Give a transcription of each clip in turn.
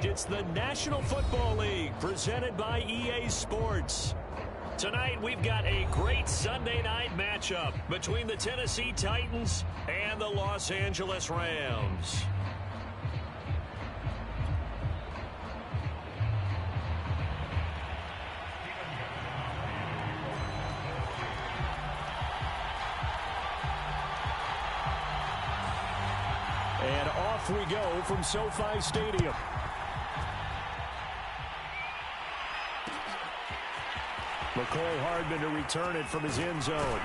It's the National Football League presented by EA Sports. Tonight, we've got a great Sunday night matchup between the Tennessee Titans and the Los Angeles Rams. And off we go from SoFi Stadium. McCole Hardman to return it from his end zone.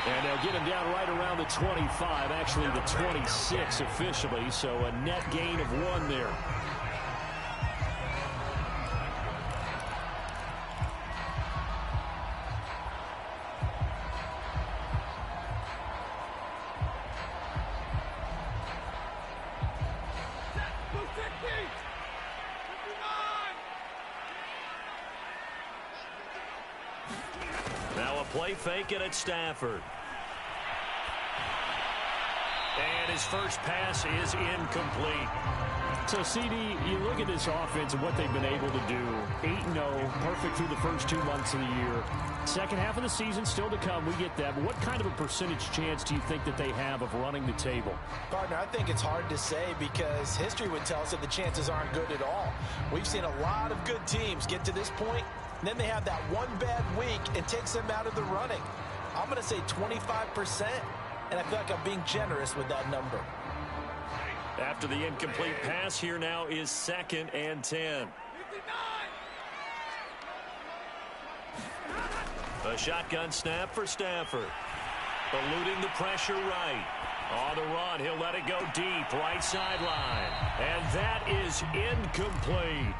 And they'll get him down right around the 25, actually the 26 officially, so a net gain of 1 there. Play fake it at Stafford. And his first pass is incomplete. So, CD, you look at this offense and what they've been able to do. 8-0, perfect through the first 2 months of the year. Second half of the season still to come. We get that. But what kind of a percentage chance do you think that they have of running the table? Partner, I think it's hard to say because history would tell us that the chances aren't good at all. We've seen a lot of good teams get to this point, and then they have that one bad week and takes them out of the running. I'm going to say 25%, and I feel like I'm being generous with that number. After the incomplete pass, here now is 2nd and 10. A shotgun snap for Stafford. Eluding the pressure right. On the run, he'll let it go deep, right sideline. And that is incomplete.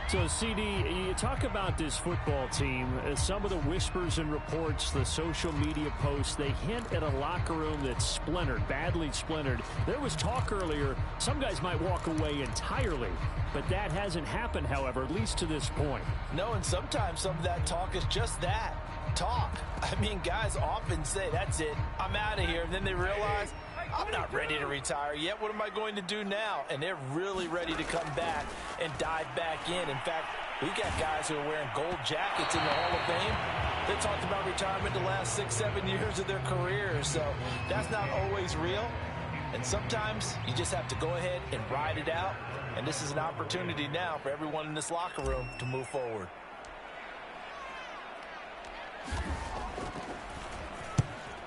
So, CD, you talk about this football team, some of the whispers and reports, the social media posts, they hint at a locker room that's splintered, badly splintered. There was talk earlier, some guys might walk away entirely, but that hasn't happened, however, at least to this point. No, and sometimes some of that talk is just that, talk. I mean, guys often say, that's it, I'm out of here, and then they realize, I'm not ready to retire yet. What am I going to do now? And they're really ready to come back and dive back in. In fact, we've got guys who are wearing gold jackets in the Hall of Fame. They talked about retirement the last 6-7 years of their careers. So that's not always real. And sometimes you just have to go ahead and ride it out. And this is an opportunity now for everyone in this locker room to move forward.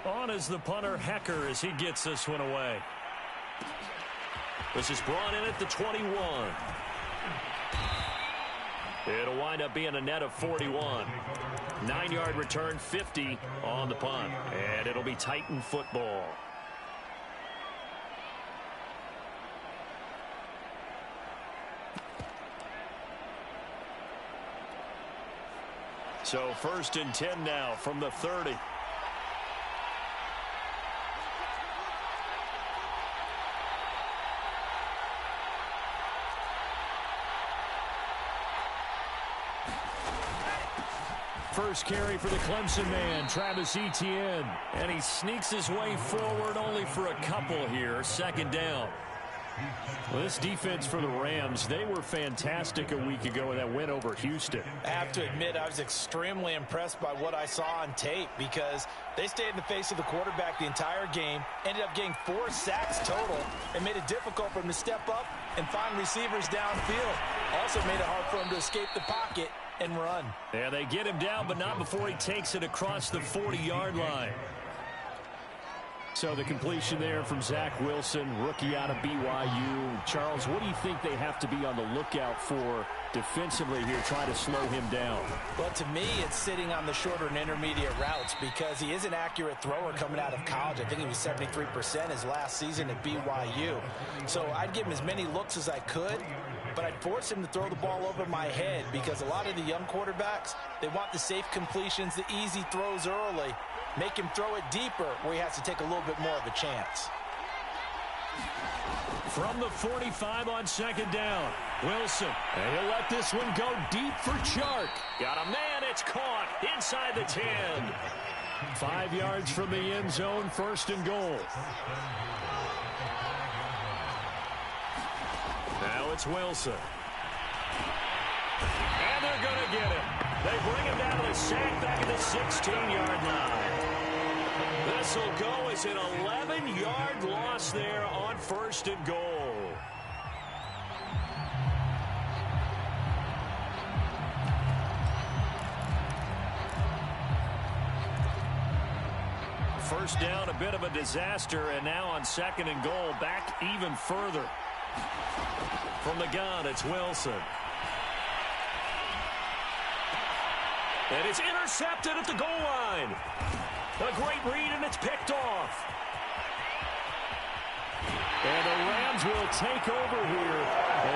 On is the punter, Hecker, as he gets this one away. This is brought in at the 21. It'll wind up being a net of 41. 9-yard return, 50 on the punt. And it'll be Titan football. So 1st and 10 now from the 30. First carry for the Clemson man, Travis Etienne. And he sneaks his way forward only for a couple here. 2nd down. Well, this defense for the Rams, they were fantastic a week ago in that win over Houston. I have to admit, I was extremely impressed by what I saw on tape because they stayed in the face of the quarterback the entire game, ended up getting 4 sacks total, and made it difficult for him to step up and find receivers downfield. Also made it hard for him to escape the pocket and run. Yeah, they get him down, but not before he takes it across the 40-yard line. So the completion there from Zach Wilson, rookie out of BYU. Charles, what do you think they have to be on the lookout for defensively here, trying to slow him down? Well, to me, it's sitting on the shorter and intermediate routes because he is an accurate thrower coming out of college. I think he was 73% his last season at BYU. So I'd give him as many looks as I could, but I'd force him to throw the ball over my head because a lot of the young quarterbacks, they want the safe completions, the easy throws early. Make him throw it deeper where he has to take a little bit more of a chance. From the 45 on 2nd down, Wilson. And he'll let this one go deep for Chark. Got a man, it's caught inside the 10. 5 yards from the end zone, 1st and goal. Now it's Wilson. And they're going to get him. They bring him down to the sack back at the 16-yard line. This will go as an 11-yard loss there on 1st and goal. First down, a bit of a disaster, and now on 2nd and goal, back even further. From the gun, it's Wilson. And it's intercepted at the goal line. A great read, and it's picked off. And the Rams will take over here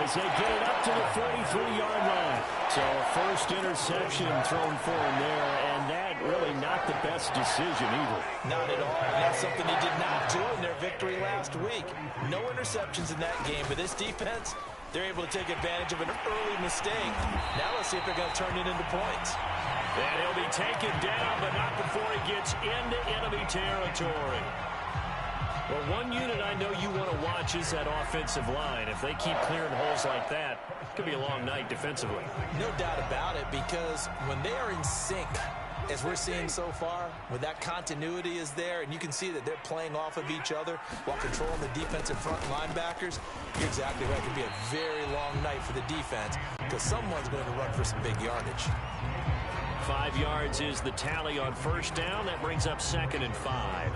as they get it up to the 43-yard line. So a first interception thrown for him there, and that really not the best decision either. Not at all. That's something he did not do in their victory last week. No interceptions in that game, but this defense, they're able to take advantage of an early mistake. Now let's see if they're going to turn it into points. And he'll be taken down, but not before he gets into enemy territory. Well, one unit I know you want to watch is that offensive line. If they keep clearing holes like that, it could be a long night defensively. No doubt about it, because when they are in sync, as we're seeing so far, when that continuity is there, and you can see that they're playing off of each other while controlling the defensive front linebackers, you're exactly right. It could be a very long night for the defense because someone's going to run for some big yardage. 5 yards is the tally on 1st down. That brings up 2nd and 5.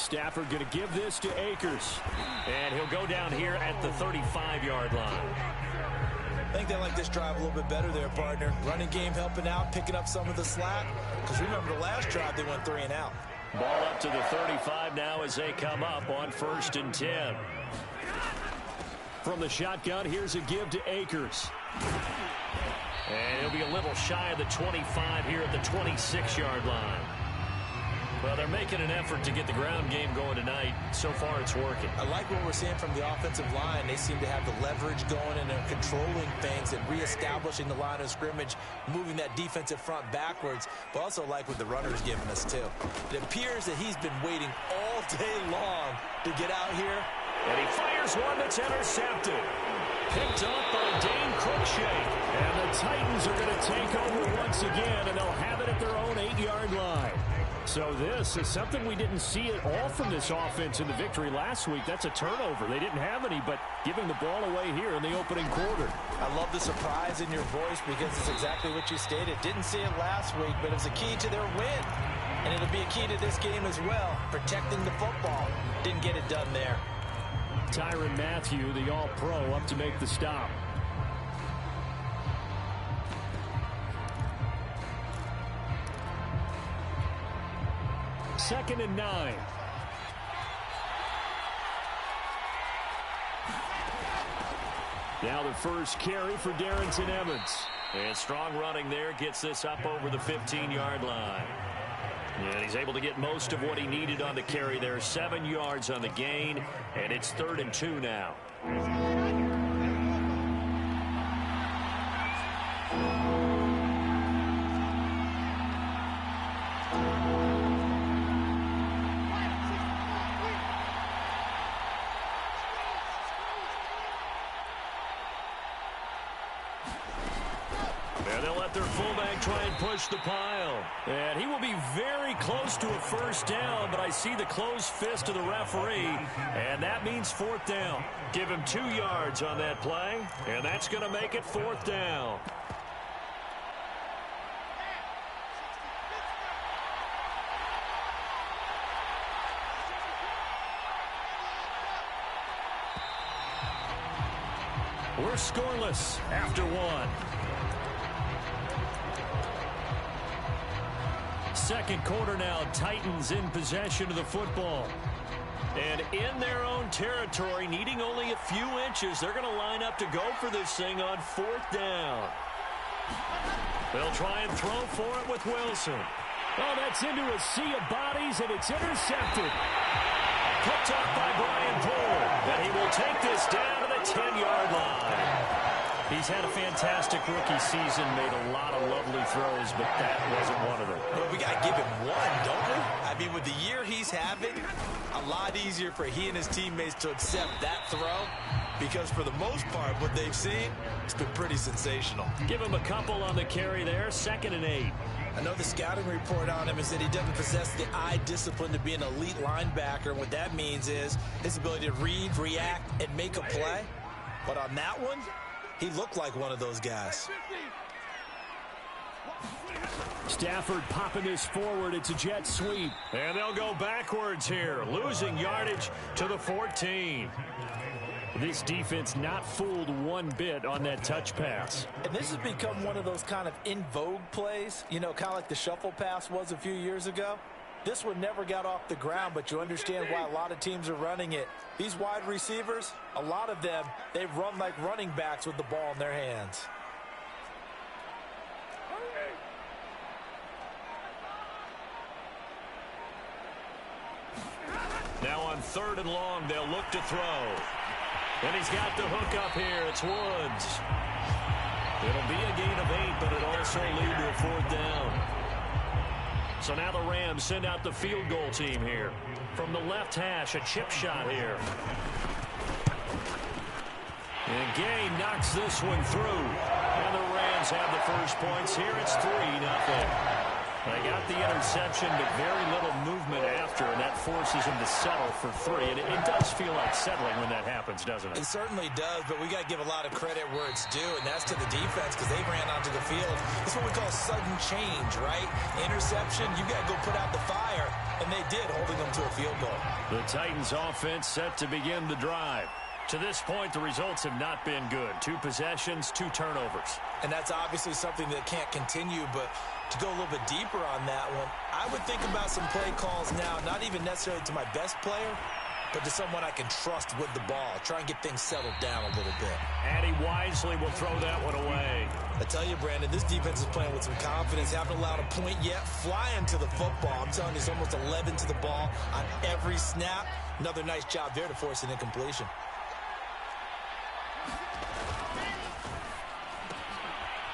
Stafford going to give this to Akers. And he'll go down here at the 35-yard line. I think they like this drive a little bit better there, partner. Running game helping out, picking up some of the slack. Because remember the last drive, they went 3 and out. Ball up to the 35 now as they come up on 1st and 10. From the shotgun, here's a give to Akers. And he'll be a little shy of the 25 here at the 26-yard line. Well, they're making an effort to get the ground game going tonight. So far, it's working. I like what we're seeing from the offensive line. They seem to have the leverage going, and they're controlling things and reestablishing the line of scrimmage, moving that defensive front backwards, but also like what the runner's giving us, too. It appears that he's been waiting all day long to get out here. And he fires one that's intercepted. Picked up by Dane Cruikshank. And the Titans are going to take over once again, and they'll have it at their own 8-yard line. So this is something we didn't see at all from this offense in the victory last week. That's a turnover. They didn't have any, but giving the ball away here in the opening quarter. I love the surprise in your voice because it's exactly what you stated. Didn't see it last week, but it was a key to their win. And it'll be a key to this game as well, protecting the football. Didn't get it done there. Tyrann Mathieu, the All-Pro, up to make the stop. Second and 9. Now the first carry for Darrington Evans. And strong running there gets this up over the 15-yard line. And he's able to get most of what he needed on the carry there. 7 yards on the gain, and it's 3rd and 2 now. Their fullback try and push the pile. And he will be very close to a first down, but I see the closed fist of the referee, and that means 4th down. Give him 2 yards on that play, and that's going to make it 4th down. We're scoreless after 1. Second quarter now, Titans in possession of the football. And in their own territory, needing only a few inches, they're going to line up to go for this thing on 4th down. They'll try and throw for it with Wilson. Oh, that's into a sea of bodies, and it's intercepted. Picked up by Brian Poole. And he will take this down to the 10-yard line. He's had a fantastic rookie season, made a lot of lovely throws, but that wasn't one of them. Well, we got to give him one, don't we? I mean, with the year he's having, a lot easier for he and his teammates to accept that throw, because for the most part, what they've seen, it's been pretty sensational. Give him a couple on the carry there, 2nd and 8. I know the scouting report on him is that he doesn't possess the eye discipline to be an elite linebacker. And what that means is his ability to read, react, and make a play. But on that one, he looked like one of those guys. Stafford popping this forward. It's a jet sweep. And they'll go backwards here, losing yardage to the 14. This defense not fooled one bit on that touch pass. And this has become one of those kind of in vogue plays, you know, kind of like the shuffle pass was a few years ago. This one never got off the ground, but you understand why a lot of teams are running it. These wide receivers, a lot of them, they run like running backs with the ball in their hands. Now on 3rd and long, they'll look to throw. And he's got the hook up here. It's Woods. It'll be a gain of 8, but it'll also lead to a 4th down. So now the Rams send out the field goal team here. From the left hash, a chip shot here. And Gay knocks this one through. And the Rams have the first points here. It's 3-0. They got the interception, but very little movement after, and that forces him to settle for 3. And it does feel like settling when that happens, doesn't it? It certainly does, but we got to give a lot of credit where it's due, and that's to the defense because they ran onto the field. It's what we call sudden change, right? Interception, you got to go put out the fire, and they did, holding them to a field goal. The Titans offense set to begin the drive. To this point, the results have not been good. 2 possessions, 2 turnovers. And that's obviously something that can't continue, but to go a little bit deeper on that one, I would think about some play calls now, not even necessarily to my best player, but to someone I can trust with the ball. Try and get things settled down a little bit. And he wisely will throw that one away. I tell you, Brandon, this defense is playing with some confidence. Haven't allowed a point yet. Flying to the football. I'm telling you, it's almost 11 to the ball on every snap. Another nice job there to force an incompletion.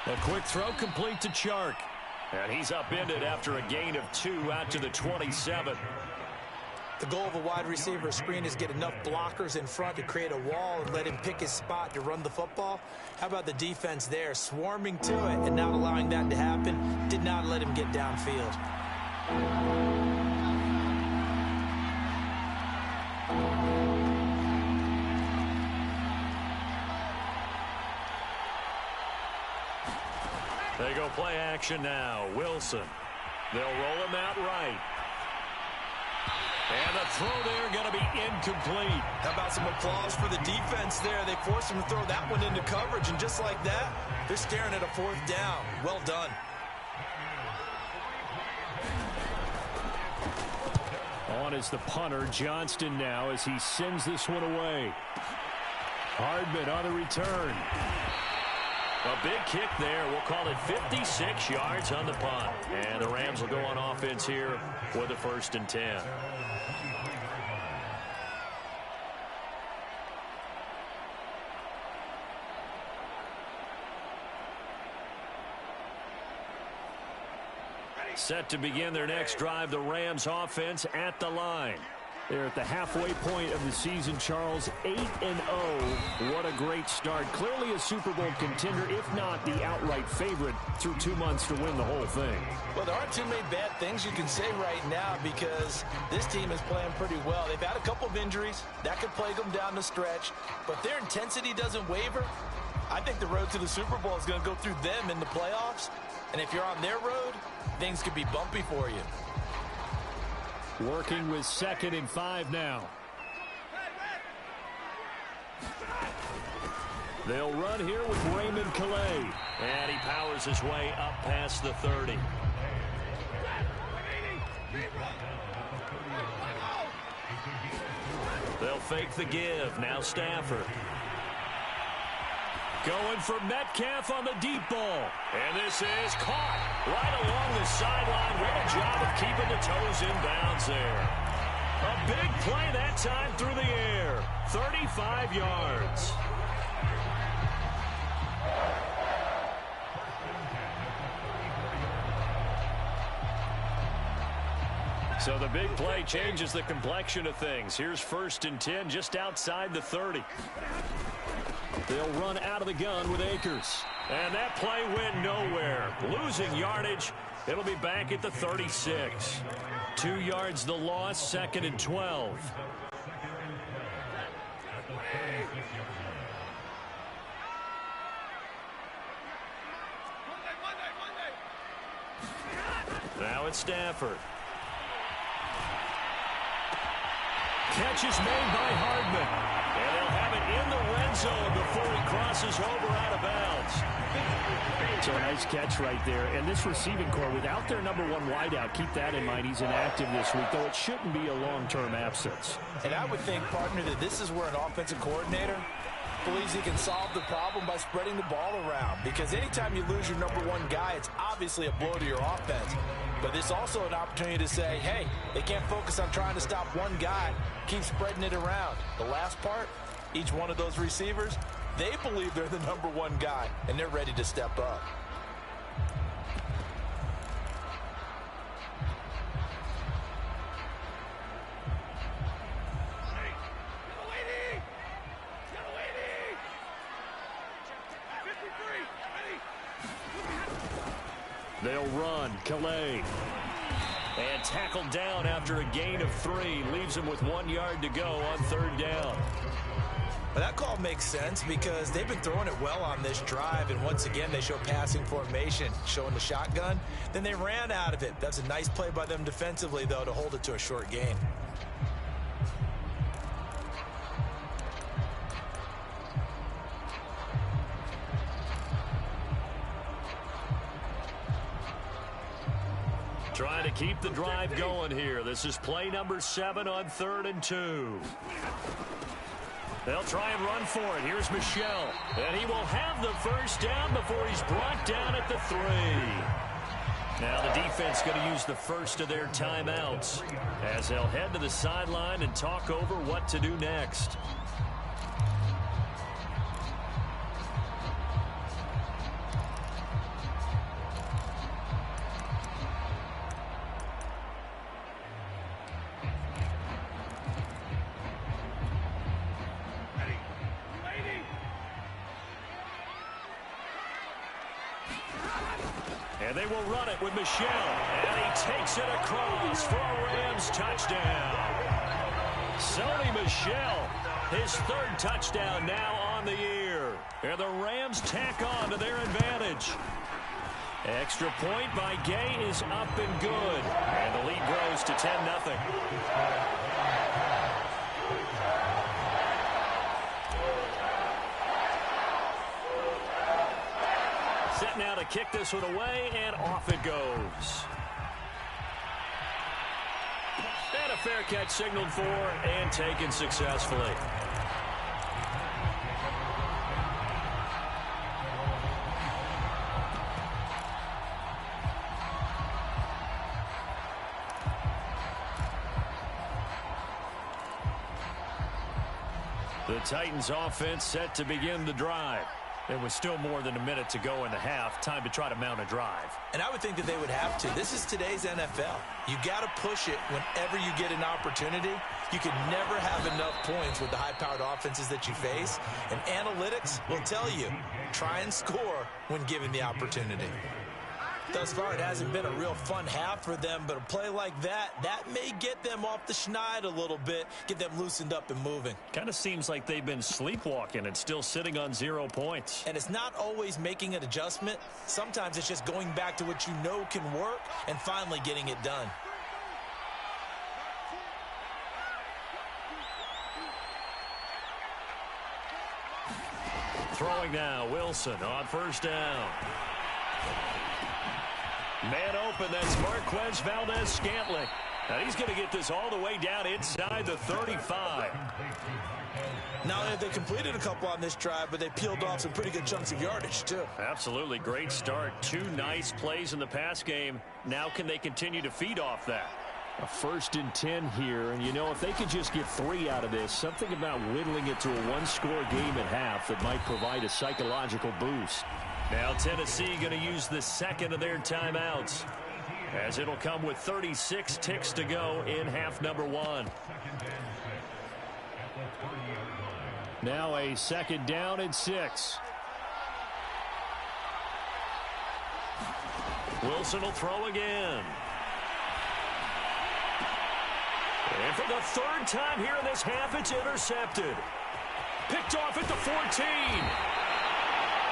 A quick throw complete to Chark. And he's upended after a gain of 2 out to the 27. The goal of a wide receiver screen is get enough blockers in front to create a wall and let him pick his spot to run the football. How about the defense there, swarming to it and not allowing that to happen? Did not let him get downfield. They go play action now. Wilson. They'll roll him out right. And the throw there going to be incomplete. How about some applause for the defense there? They forced him to throw that one into coverage, and just like that, they're staring at a 4th down. Well done. On is the punter, Johnston now, as he sends this one away. Hardman on the return. A big kick there. We'll call it 56 yards on the punt. And the Rams will go on offense here with a 1st and 10. Set to begin their next drive, the Rams offense at the line. They're at the halfway point of the season, Charles. 8-0. What a great start. Clearly a Super Bowl contender, if not the outright favorite, through 2 months to win the whole thing. Well, there aren't too many bad things you can say right now because this team is playing pretty well. They've had a couple of injuries. That could plague them down the stretch. But their intensity doesn't waver. I think the road to the Super Bowl is going to go through them in the playoffs. And if you're on their road, things could be bumpy for you. Working with 2nd and 5 now. They'll run here with Raymond Calais. And he powers his way up past the 30. They'll fake the give. Now Stafford. Going for Metcalf on the deep ball. And this is caught right along the sideline. Great job of keeping the toes in bounds there. A big play that time through the air. 35 yards. So the big play changes the complexion of things. Here's 1st and 10 just outside the 30. They'll run out of the gun with Akers. And that play went nowhere. Losing yardage. It'll be back at the 36. 2 yards the loss, 2nd and 12. Now it's Stafford. Catch is made by Hardman. And they'll have it in the red zone before he crosses over out of bounds. So a nice catch right there. And this receiving core, without their number 1 wideout, keep that in mind. He's inactive this week, though it shouldn't be a long-term absence. And I would think, partner, that this is where an offensive coordinator believes he can solve the problem by spreading the ball around. Because anytime you lose your number 1 guy, it's obviously a blow to your offense. But it's also an opportunity to say, hey, they can't focus on trying to stop one guy. Keep spreading it around. The last part, each one of those receivers, they believe they're the number 1 guy, and they're ready to step up. They'll run. Calais. And tackled down after a gain of 3. Leaves him with 1 yard to go on 3rd down. But that call makes sense because they've been throwing it well on this drive. And once again, they show passing formation, showing the shotgun. Then they ran out of it. That's a nice play by them defensively, though, to hold it to a short gain. Trying to keep the drive going here. This is play number 7 on 3rd and 2. They'll try and run for it. Here's Michel. And he will have the 1st down before he's brought down at the 3. Now the defense going to use the first of their timeouts as they'll head to the sideline and talk over what to do next. And they will run it with Michel. And he takes it across for a Rams touchdown. Sony Michel, his 3rd touchdown now on the year. And the Rams tack on to their advantage. Extra point by Gay is up and good. And the lead grows to 10-0. Set now to kick this one away, and off it goes. And a fair catch signaled for and taken successfully. The Titans offense set to begin the drive. There was still more than a minute to go in the half. Time to try to mount a drive. And I would think that they would have to. This is today's NFL. You got to push it whenever you get an opportunity. You can never have enough points with the high-powered offenses that you face. And analytics will tell you, try and score when given the opportunity. Thus far, it hasn't been a real fun half for them, but a play like that may get them off the schneid a little bit, get them loosened up and moving. Kind of seems like they've been sleepwalking and still sitting on 0 points. And it's not always making an adjustment. Sometimes it's just going back to what you know can work and finally getting it done. Throwing now, Wilson on 1st down. Man open, that's Marquez Valdez-Scantling. And he's going to get this all the way down inside the 35. Not only have they completed a couple on this drive, but they peeled off some pretty good chunks of yardage, too. Absolutely. Great start. 2 nice plays in the pass game. Now can they continue to feed off that? A 1st and 10 here, and you know, if they could just get 3 out of this, something about whittling it to a 1-score game at half that might provide a psychological boost. Now Tennessee going to use the second of their timeouts, as it'll come with 36 ticks to go in half number 1. Now a 2nd down and 6. Wilson will throw again. And for the 3rd time here in this half, it's intercepted. Picked off at the 14.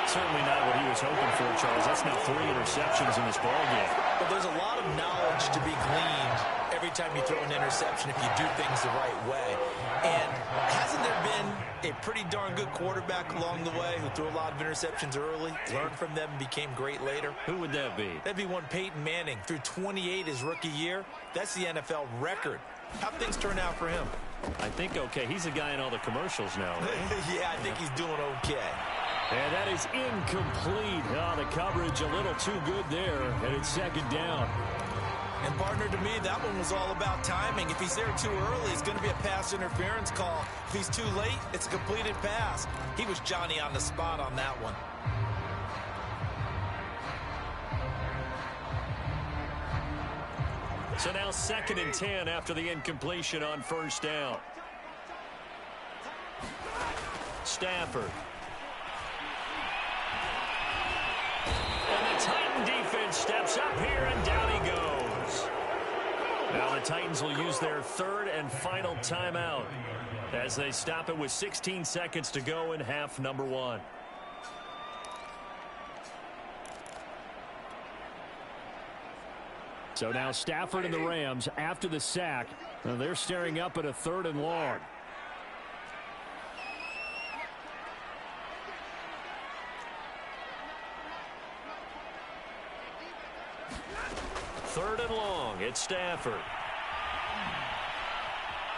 Certainly not what he was hoping for, Charles. That's now 3 interceptions in this ballgame. But there's a lot of knowledge to be gleaned every time you throw an interception if you do things the right way. And hasn't there been a pretty darn good quarterback along the way who threw a lot of interceptions early, learned from them, and became great later? Who would that be? That'd be one Peyton Manning. Threw 28 his rookie year. That's the NFL record. How'd things turn out for him? I think okay. He's a guy in all the commercials now, right? Yeah, I think he's doing okay. And that is incomplete. Oh, the coverage a little too good there, and it's 2nd down. And, partner, to me, that one was all about timing. If he's there too early, it's going to be a pass interference call. If he's too late, it's a completed pass. He was Johnny on the spot on that one. So now 2nd and 10 after the incompletion on 1st down. Stafford. And the Titan defense steps up here, and down he goes. Now the Titans will use their 3rd and final timeout as they stop it with 16 seconds to go in half number 1. So now Stafford and the Rams, after the sack, they're staring up at a 3rd and long. Third and long. It's Stafford.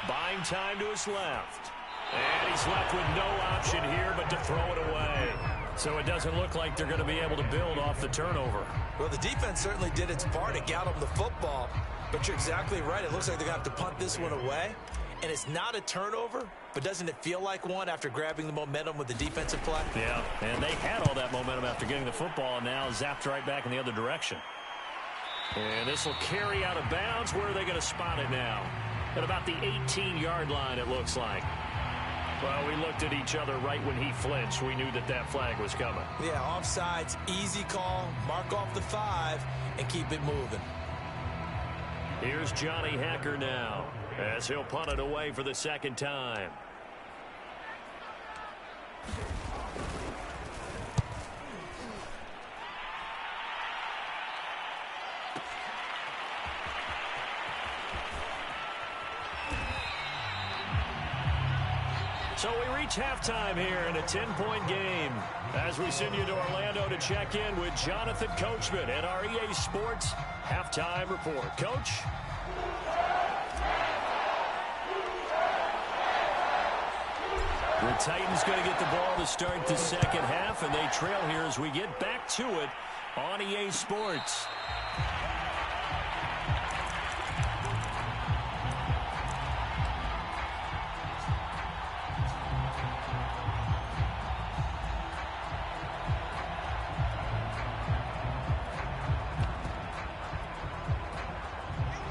Buying time to his left. And he's left with no option here but to throw it away. So it doesn't look like they're going to be able to build off the turnover. Well, the defense certainly did its part. It got them the football. But you're exactly right. It looks like they're going to have to punt this one away. And it's not a turnover, but doesn't it feel like one after grabbing the momentum with the defensive play? Yeah, and they had all that momentum after getting the football, and now zapped right back in the other direction. And this will carry out of bounds. Where are they going to spot it now? At about the 18-yard line, it looks like. Well, we looked at each other right when he flinched. We knew that that flag was coming. Yeah, offsides, easy call, mark off the 5, and keep it moving. Here's Johnny Hacker now, as he'll punt it away for the 2nd time. So we reach halftime here in a 10-point game as we send you to Orlando to check in with Jonathan Coachman at our EA Sports Halftime Report. Coach? The Titans going to get the ball to start the 2nd half, and they trail here as we get back to it on EA Sports.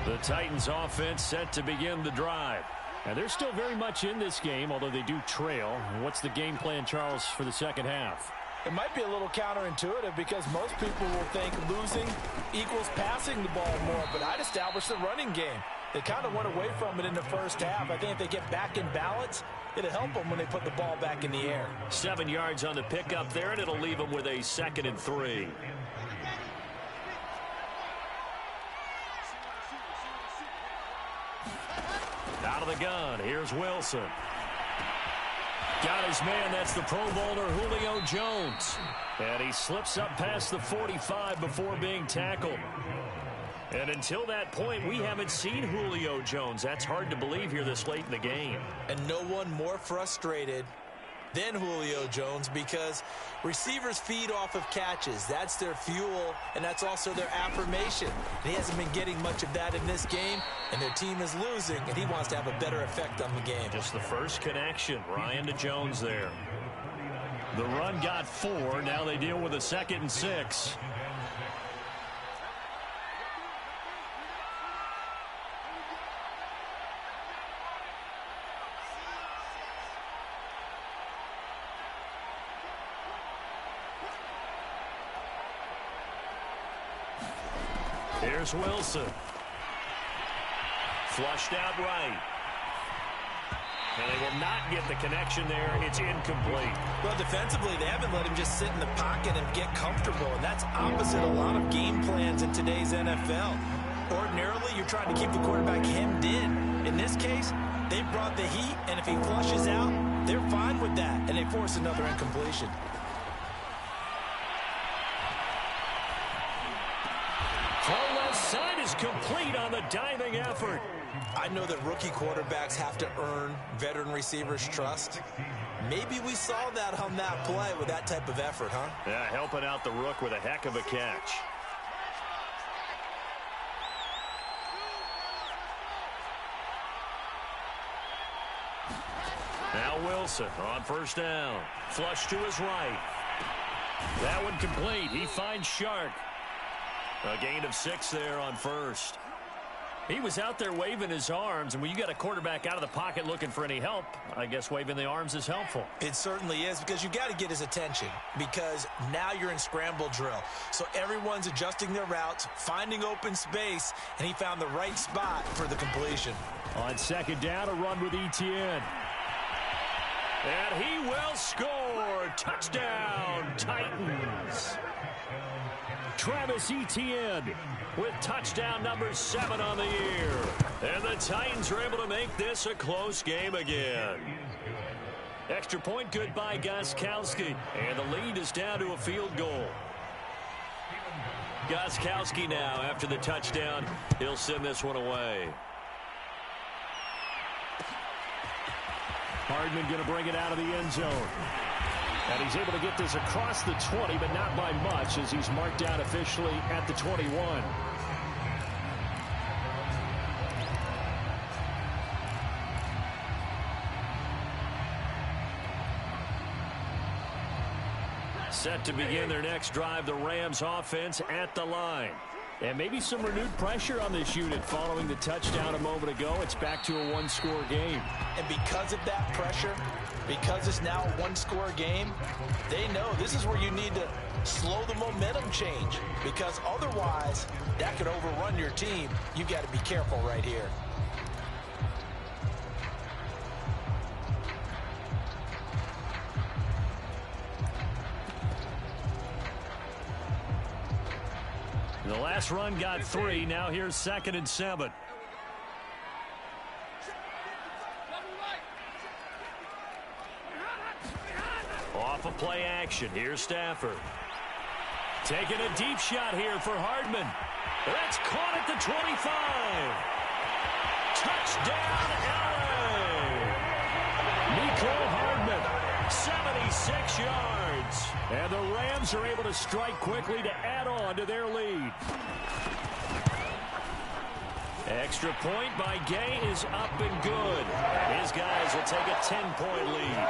The Titans offense set to begin the drive. And they're still very much in this game, although they do trail. What's the game plan, Charles, for the 2nd half? It might be a little counterintuitive because most people will think losing equals passing the ball more, but I'd establish the running game. They kind of went away from it in the 1st half. I think if they get back in balance, it'll help them when they put the ball back in the air. 7 yards on the pickup there, and it'll leave them with a 2nd and 3. Out of the gun, here's Wilson. Got his man, that's the Pro Bowler Julio Jones. And he slips up past the 45 before being tackled. And until that point, we haven't seen Julio Jones. That's hard to believe here this late in the game. And no one more frustrated than Julio Jones, because receivers feed off of catches. That's their fuel, and that's also their affirmation. And he hasn't been getting much of that in this game, and their team is losing, and he wants to have a better effect on the game. Just the first connection, Ryan to Jones there. The run got 4. Now they deal with a 2nd and 6. Here's Wilson. Flushed out right. And they will not get the connection there. It's incomplete. Well, defensively, they haven't let him just sit in the pocket and get comfortable, and that's opposite a lot of game plans in today's NFL. Ordinarily, you're trying to keep the quarterback hemmed in. In this case, they brought the heat, and if he flushes out, they're fine with that, and they force another incompletion. Throw left side is complete on the diving effort. I know that rookie quarterbacks have to earn veteran receivers' trust. Maybe we saw that on that play with that type of effort, huh? Yeah, helping out the rook with a heck of a catch. Now Wilson on first down. Flush to his right. That one complete. He finds Shark. A gain of 6 there on first. He was out there waving his arms, and when you got a quarterback out of the pocket looking for any help, I guess waving the arms is helpful. It certainly is, because you got to get his attention, because now you're in scramble drill. So everyone's adjusting their routes, finding open space, and he found the right spot for the completion. On second down, a run with Etienne. And he will score. Touchdown, Titans. Travis Etienne with touchdown number 7 on the year. And the Titans are able to make this a close game again. Extra point good by Gostkowski. And the lead is down to a field goal. Gostkowski now, after the touchdown, he'll send this one away. Hardman going to bring it out of the end zone. And he's able to get this across the 20, but not by much, as he's marked down officially at the 21. Set to begin their next drive, the Rams offense at the line. And maybe some renewed pressure on this unit following the touchdown a moment ago. It's back to a one-score game. And because of that pressure, because it's now a one-score game, they know this is where you need to slow the momentum change, because otherwise that could overrun your team. You've got to be careful right here. The last run got 3. Now here's 2nd and 7. Off of play action. Here's Stafford. Taking a deep shot here for Hardman. That's caught at the 25. Touchdown, LA! Mecole Hardman, 76 yards. And the Rams are able to strike quickly to add on to their lead. Extra point by Gay is up and good. And his guys will take a 10-point lead.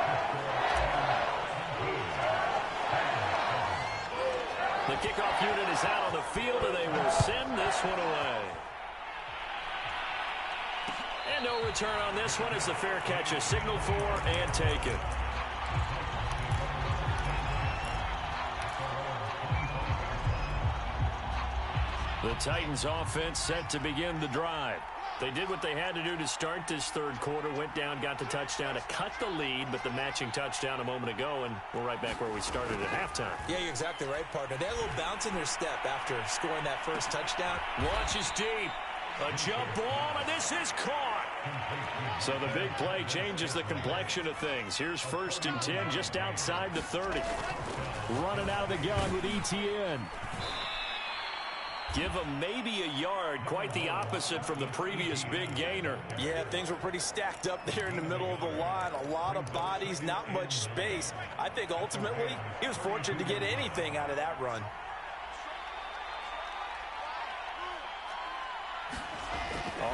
The kickoff unit is out on the field, and they will send this one away. And no return on this one as the fair catch is signaled for and taken. The Titans offense set to begin the drive. They did what they had to do to start this third quarter, went down, got the touchdown to cut the lead, but the matching touchdown a moment ago, and we're right back where we started at halftime. Yeah, you're exactly right, partner. They had a little bounce in their step after scoring that first touchdown. Launches deep. A jump ball, and this is caught. So the big play changes the complexion of things. Here's 1st and 10 just outside the 30. Running out of the gun with Etienne. Give him maybe a yard, quite the opposite from the previous big gainer. Yeah, things were pretty stacked up there in the middle of the line. A lot of bodies, not much space. I think ultimately he was fortunate to get anything out of that run.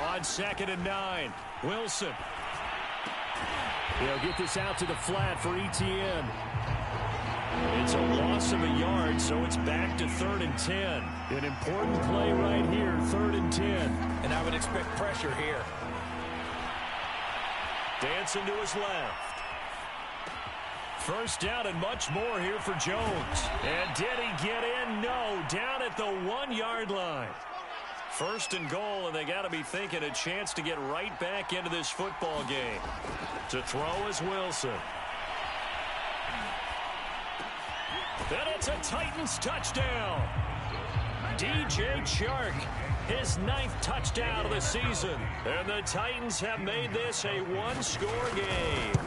On 2nd and 9, Wilson. They'll get this out to the flat for Etienne. It's a loss of a yard, so it's back to 3rd and 10. An important play right here, 3rd and 10. And I would expect pressure here. Dancing to his left. First down and much more here for Jones. And did he get in? No, down at the 1-yard line. 1st and goal, and they got to be thinking a chance to get right back into this football game. To throw is Wilson. And it's a Titans touchdown. DJ Chark, his 9th touchdown of the season. And the Titans have made this a 1-score game.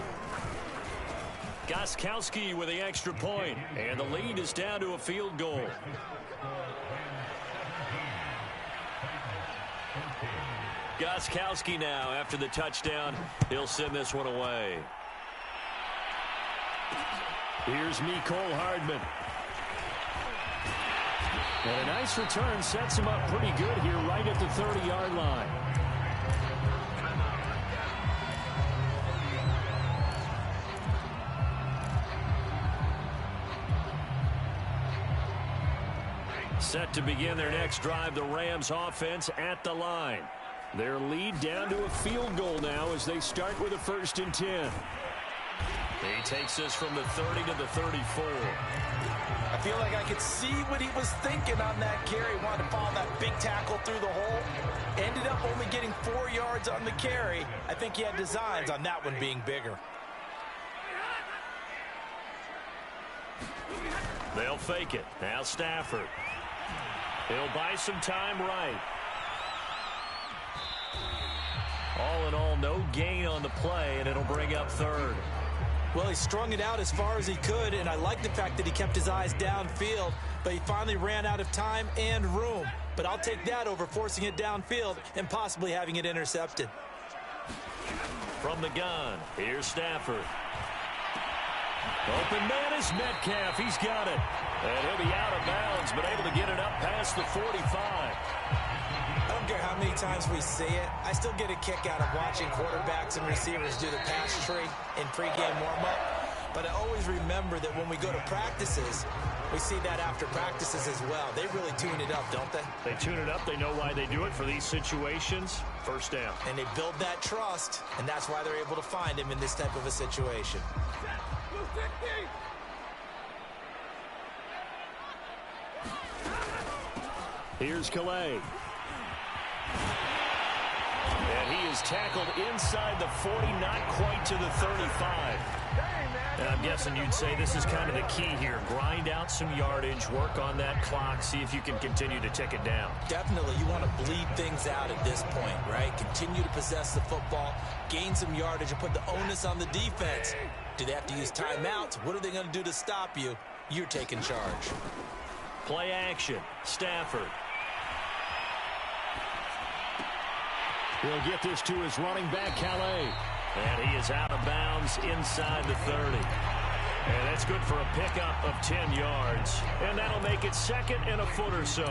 Gostkowski with the extra point, and the lead is down to a field goal. Gostkowski now after the touchdown. He'll send this one away. Here's Mecole Hardman. And a nice return sets him up pretty good here right at the 30-yard line. Set to begin their next drive, the Rams offense at the line. Their lead down to a field goal now as they start with a 1st and 10. He takes this from the 30 to the 34. I feel like I could see what he was thinking on that carry. Wanted to follow that big tackle through the hole. Ended up only getting 4 yards on the carry. I think he had designs on that one being bigger. They'll fake it. Now Stafford. He'll buy some time right. All in all, no gain on the play, and it'll bring up 3rd. Well, he strung it out as far as he could, and I like the fact that he kept his eyes downfield, but he finally ran out of time and room. But I'll take that over forcing it downfield and possibly having it intercepted. From the gun, here's Stafford. Open man is Metcalf. He's got it. And he'll be out of bounds, but able to get it up past the 45. I don't care how many times we say it, I still get a kick out of watching quarterbacks and receivers do the pass tree in pregame warm-up. But I always remember that when we go to practices, we see that after practices as well. They really tune it up, don't they? They tune it up. They know why they do it for these situations. 1st down. And they build that trust, and that's why they're able to find him in this type of a situation. Here's Calais. And he is tackled inside the 40, not quite to the 35. And I'm guessing you'd say this is kind of the key here. Grind out some yardage, work on that clock, see if you can continue to tick it down. Definitely, you want to bleed things out at this point, right? Continue to possess the football, gain some yardage, and put the onus on the defense. Do they have to use timeouts? What are they going to do to stop you? You're taking charge. Play action. Stafford. He'll get this to his running back, Calais. And he is out of bounds inside the 30. And that's good for a pickup of 10 yards. And that'll make it 2nd and a foot or so.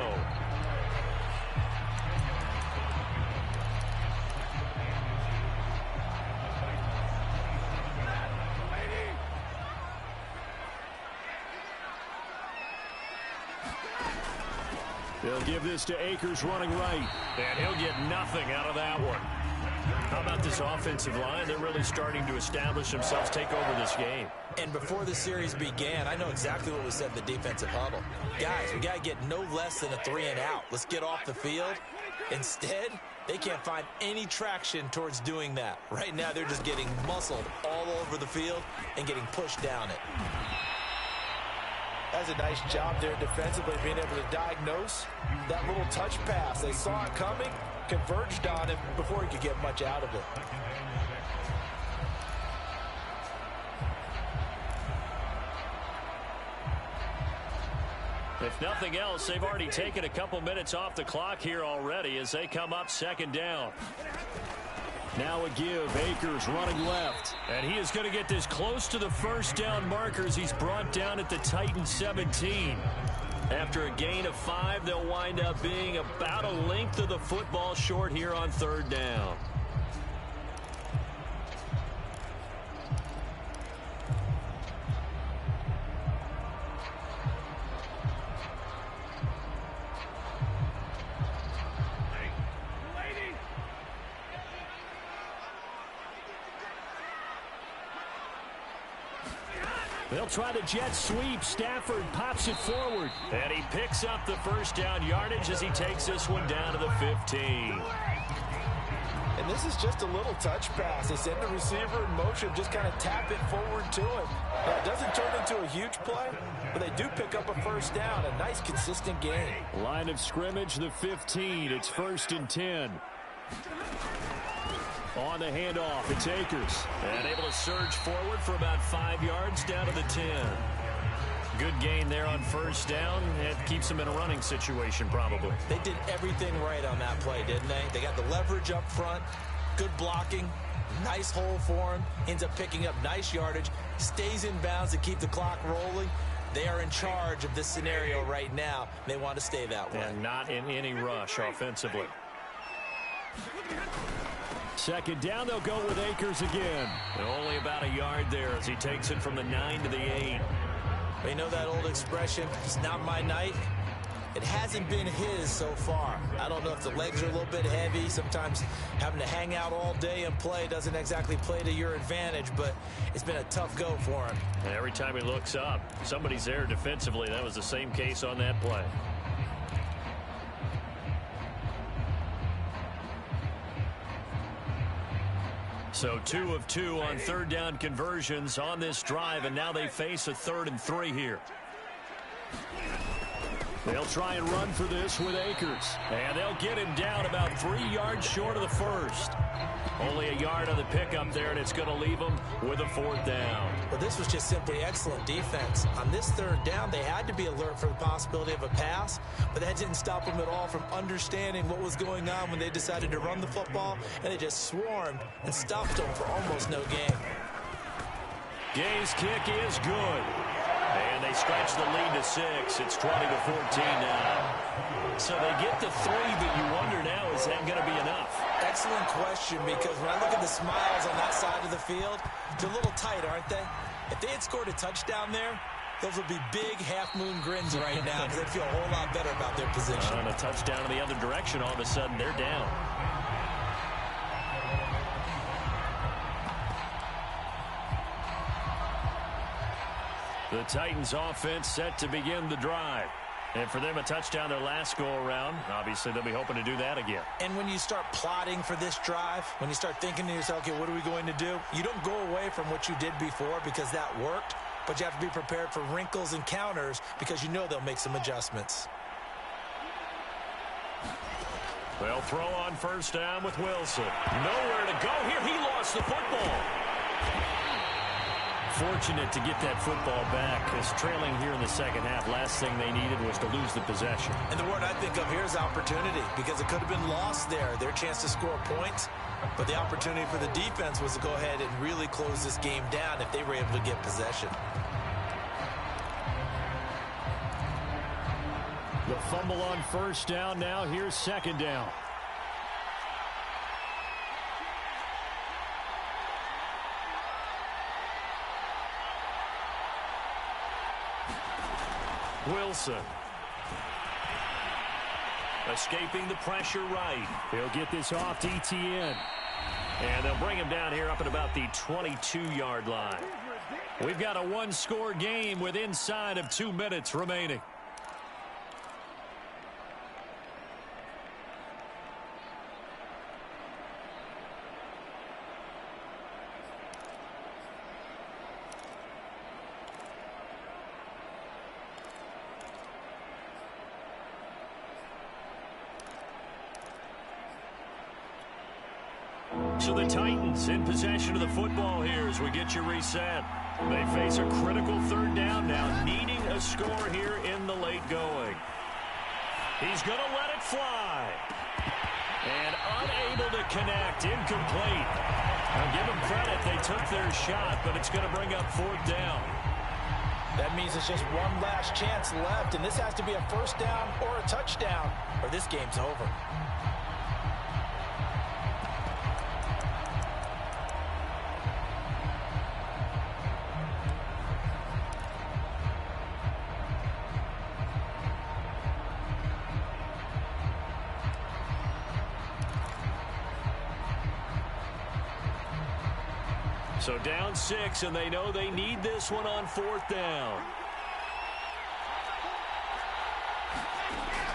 They'll give this to Akers running right. And he'll get nothing out of that one. How about this offensive line? They're really starting to establish themselves, take over this game. And before the series began, I know exactly what was said in the defensive huddle. Guys, we got to get no less than a 3 and out. Let's get off the field. Instead, they can't find any traction towards doing that. Right now, they're just getting muscled all over the field and getting pushed down it. That's a nice job there defensively, being able to diagnose that little touch pass. They saw it coming, converged on him before he could get much out of it. If nothing else, they've already taken a couple minutes off the clock here already as they come up second down. Now a give. Akers running left. And he is going to get this close to the first down markers. He's brought down at the Titans 17. After a gain of 5, they'll wind up being about a length of the football short here on third down. They'll try the jet sweep. Stafford pops it forward. And he picks up the first down yardage as he takes this one down to the 15. And this is just a little touch pass. They send the receiver in motion, just kind of tap it forward to him. Now, it doesn't turn into a huge play, but they do pick up a first down. A nice, consistent gain. Line of scrimmage, the 15. It's 1st and 10. On the handoff, it's Akers. And able to surge forward for about 5 yards down to the 10. Good gain there on first down. It keeps them in a running situation, probably. They did everything right on that play, didn't they? They got the leverage up front, good blocking, nice hole for him, ends up picking up nice yardage, stays in bounds to keep the clock rolling. They are in charge of this scenario right now. They want to stay that way. And not in any rush offensively. Second down, they'll go with Akers again. And only about a yard there as he takes it from the 9 to the 8. You know that old expression, it's not my night? It hasn't been his so far. I don't know if the legs are a little bit heavy. Sometimes having to hang out all day and play doesn't exactly play to your advantage, but it's been a tough go for him. And every time he looks up, somebody's there defensively. That was the same case on that play. So 2 of 2 on third down conversions on this drive, and now they face a 3rd and 3 here. They'll try and run for this with Akers. And they'll get him down about 3 yards short of the first. Only a yard on the pickup there, and it's going to leave them with a 4th down. Well, this was just simply excellent defense. On this 3rd down, they had to be alert for the possibility of a pass, but that didn't stop them at all from understanding what was going on when they decided to run the football, and they just swarmed and stopped them for almost no gain. Gay's kick is good. And they stretch the lead to 6. It's 20-14 now. So they get the 3, but you wonder now, is that going to be enough? Excellent question, because when I look at the smiles on that side of the field, they're a little tight, aren't they? If they had scored a touchdown there, those would be big half-moon grins right now because they'd feel a whole lot better about their position. And a touchdown in the other direction, all of a sudden, they're down. The Titans offense set to begin the drive. And for them, a touchdown their last go-around. Obviously, they'll be hoping to do that again. And when you start plotting for this drive, when you start thinking to yourself, okay, what are we going to do? You don't go away from what you did before because that worked, but you have to be prepared for wrinkles and counters because you know they'll make some adjustments. They'll throw on first down with Wilson. Nowhere to go here. He lost the football. Fortunate to get that football back, as trailing here in the second half. Last thing they needed was to lose the possession. And the word I think of here is opportunity, because it could have been lost there. Their chance to score points, but the opportunity for the defense was to go ahead and really close this game down if they were able to get possession. The fumble on first down. Now here's second down. Wilson. Escaping the pressure right. He'll get this off to ETN. And they'll bring him down here up at about the 22-yard line. We've got a one-score game with inside of 2 minutes remaining. So the Titans in possession of the football here as we get you reset. They face a critical third down now, needing a score here in the late going. He's going to let it fly. And unable to connect, incomplete. I'll give them credit, they took their shot, but it's going to bring up fourth down. That means it's just one last chance left, and this has to be a first down or a touchdown, or this game's over. So down 6, and they know they need this one on fourth down.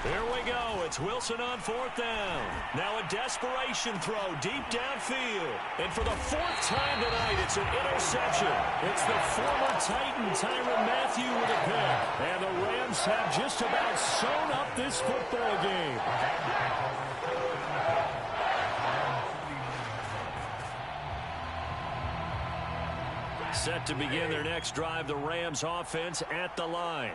Here we go. It's Wilson on fourth down. Now a desperation throw deep downfield. And for the fourth time tonight, it's an interception. It's the former Titan, Tyrann Mathieu, with a pick. And the Rams have just about sewn up this football game. Set to begin their next drive, the Rams offense at the line.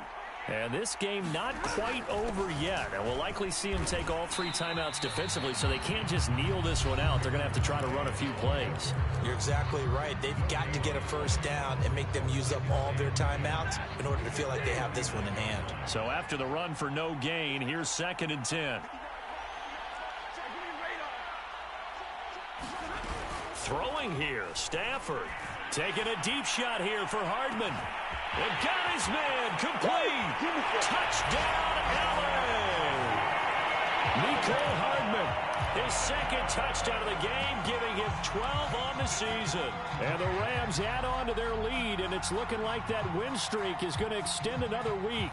And this game not quite over yet. And we'll likely see them take all 3 timeouts defensively, so they can't just kneel this one out. They're going to have to try to run a few plays. You're exactly right. They've got to get a first down and make them use up all their timeouts in order to feel like they have this one in hand. So after the run for no gain, here's 2nd and 10. Throwing here, Stafford. Taking a deep shot here for Hardman. And got his man complete. Touchdown, LA. Mecole Hardman, his 2nd touchdown of the game, giving him 12 on the season. And the Rams add on to their lead, and it's looking like that win streak is going to extend another week.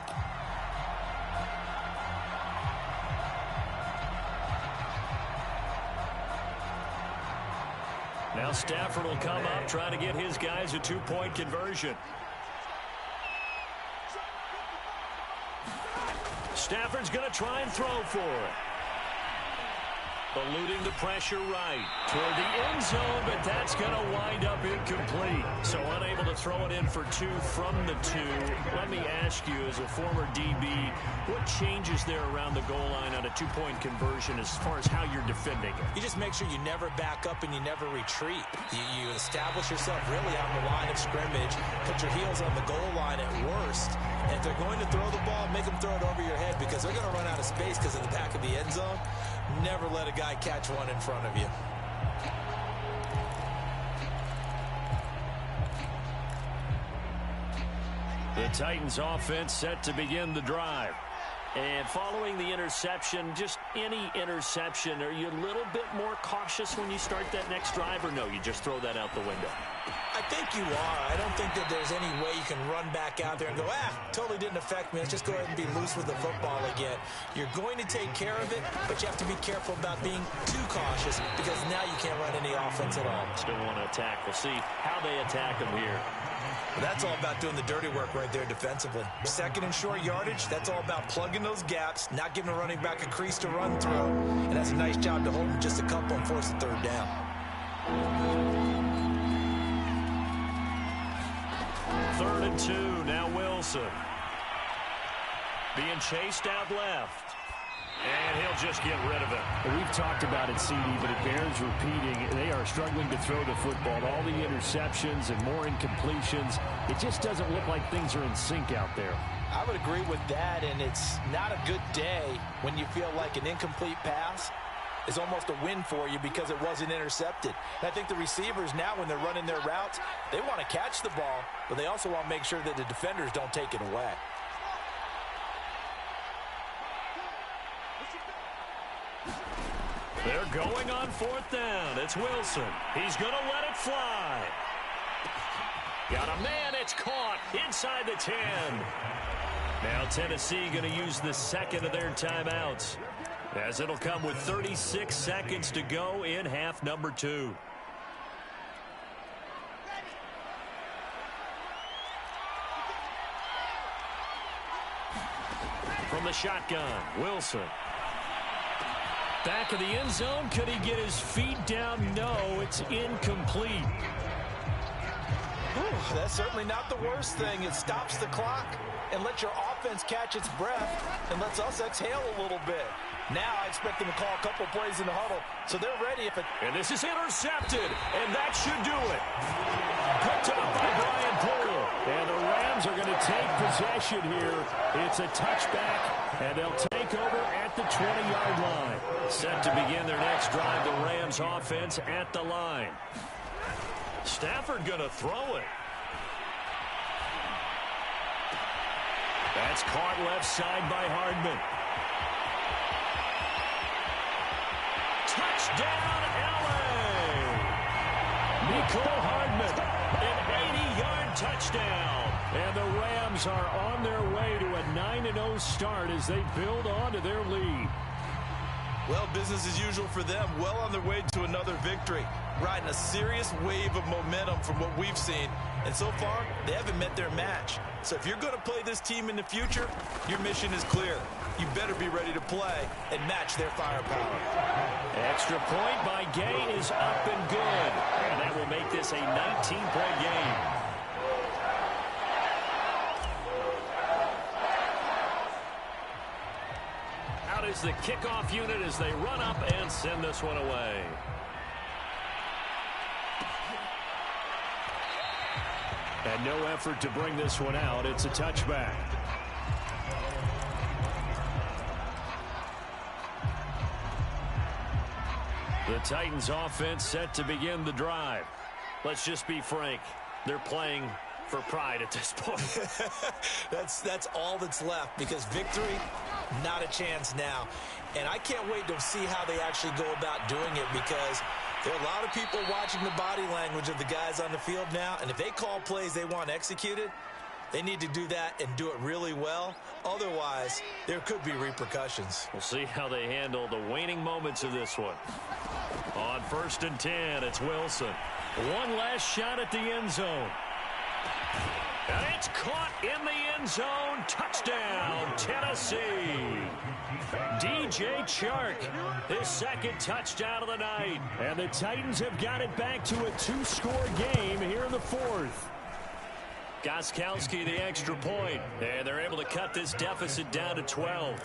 Now Stafford will come up, trying to get his guys a 2-point conversion. Stafford's going to try and throw for it. Eluding the pressure right toward the end zone, but that's going to wind up incomplete. So unable to throw it in for 2 from the 2. Let me ask you, as a former DB, what changes there around the goal line on a 2-point conversion as far as how you're defending it? You just make sure you never back up and you never retreat. You establish yourself really on the line of scrimmage, put your heels on the goal line at worst, and if they're going to throw the ball, make them throw it over your head, because they're going to run out of space because of the back of the end zone. Never let a guy catch one in front of you. The Titans offense set to begin the drive. And following the interception, just any interception, are you a little bit more cautious when you start that next drive, or no, you just throw that out the window? I think you are. I don't think that there's any way you can run back out there and go, totally didn't affect me. Let's just go ahead and be loose with the football again. You're going to take care of it, but you have to be careful about being too cautious, because now you can't run any offense at all. Still want to attack. We'll see how they attack them here. Well, that's all about doing the dirty work right there defensively. 2nd and short yardage, that's all about plugging those gaps, not giving a running back a crease to run through. And that's a nice job to hold him just a couple and force the 3rd down. 3rd and 2, now Wilson. Being chased out left. And he'll just get rid of it. We've talked about it, CD, but it bears repeating. They are struggling to throw the football. All the interceptions and more incompletions. It just doesn't look like things are in sync out there. I would agree with that, and it's not a good day when you feel like an incomplete pass is almost a win for you because it wasn't intercepted. And I think the receivers now, when they're running their routes, they want to catch the ball, but they also want to make sure that the defenders don't take it away. They're going on 4th down. It's Wilson. He's going to let it fly. Got a man. It's caught inside the 10. Now Tennessee going to use the 2nd of their timeouts, as it'll come with 36 seconds to go in half number 2. From the shotgun, Wilson. Back of the end zone. Could he get his feet down? No, it's incomplete. Ooh, that's certainly not the worst thing. It stops the clock and lets your offense catch its breath and lets us exhale a little bit. Now I expect them to call a couple plays in the huddle, so they're ready if it... And this is intercepted, and that should do it. Picked up by Brian Poole. And the Rams are going to take possession here. It's a touchback, and they'll take over at the 20-yard line. Set to begin their next drive, the Rams offense at the line. Stafford going to throw it. That's caught left side by Hardman. Touchdown, L.A. Nicole Hardman, an 80-yard touchdown. And the Rams are on their way to a 9-0 start as they build on to their lead. Well, business as usual for them. Well on their way to another victory. Riding a serious wave of momentum from what we've seen. And so far, they haven't met their match. So if you're going to play this team in the future, your mission is clear. You better be ready to play and match their firepower. Extra point by Gay is up and good. And that will make this a 19-point game. Out is the kickoff unit as they run up and send this one away. And no effort to bring this one out. It's a touchback. The Titans offense set to begin the drive. Let's just be frank. They're playing for pride at this point. That's all that's left, because victory, not a chance now. And I can't wait to see how they actually go about doing it, because there are a lot of people watching the body language of the guys on the field now, and if they call plays they want executed, they need to do that and do it really well. Otherwise, there could be repercussions. We'll see how they handle the waning moments of this one. On 1st and 10, it's Wilson. One last shot at the end zone. And it's caught in the end zone. Touchdown, Tennessee. DJ Chark, his second touchdown of the night. And the Titans have got it back to a 2-score game here in the 4th. Gostkowski the extra point. And they're able to cut this deficit down to 12.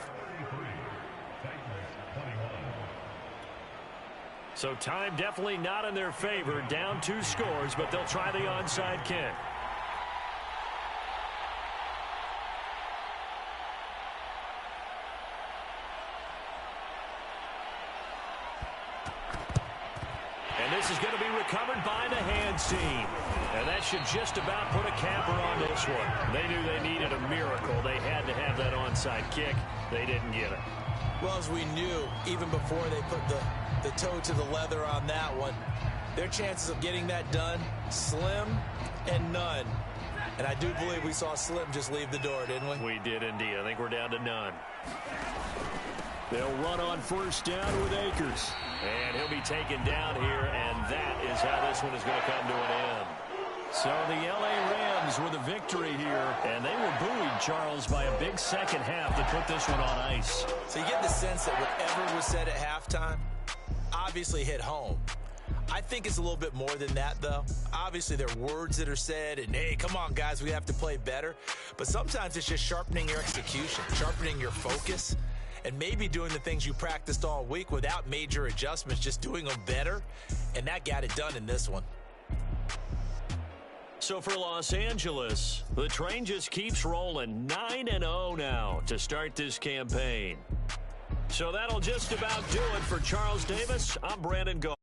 So time definitely not in their favor. Down 2 scores, but they'll try the onside kick. And this is going to be recovered by the hands team. And that should just about put a capper on this one. They knew they needed a miracle. They had to have that onside kick. They didn't get it. Well, as we knew, even before they put the toe to the leather on that one, their chances of getting that done, slim and none. And I do believe we saw Slim just leave the door, didn't we? We did indeed. I think we're down to none. They'll run on 1st down with Akers. And he'll be taken down here, and that is how this one is going to come to an end. So the L.A. Rams with a victory here, and they were buoyed, Charles, by a big second half to put this one on ice. So you get the sense that whatever was said at halftime obviously hit home. I think it's a little bit more than that, though. Obviously, there are words that are said, and, hey, come on, guys, we have to play better. But sometimes it's just sharpening your execution, sharpening your focus, and maybe doing the things you practiced all week without major adjustments, just doing them better, and that got it done in this one. So for Los Angeles, the train just keeps rolling. 9-0 now to start this campaign. So that'll just about do it for Charles Davis. I'm Madden God.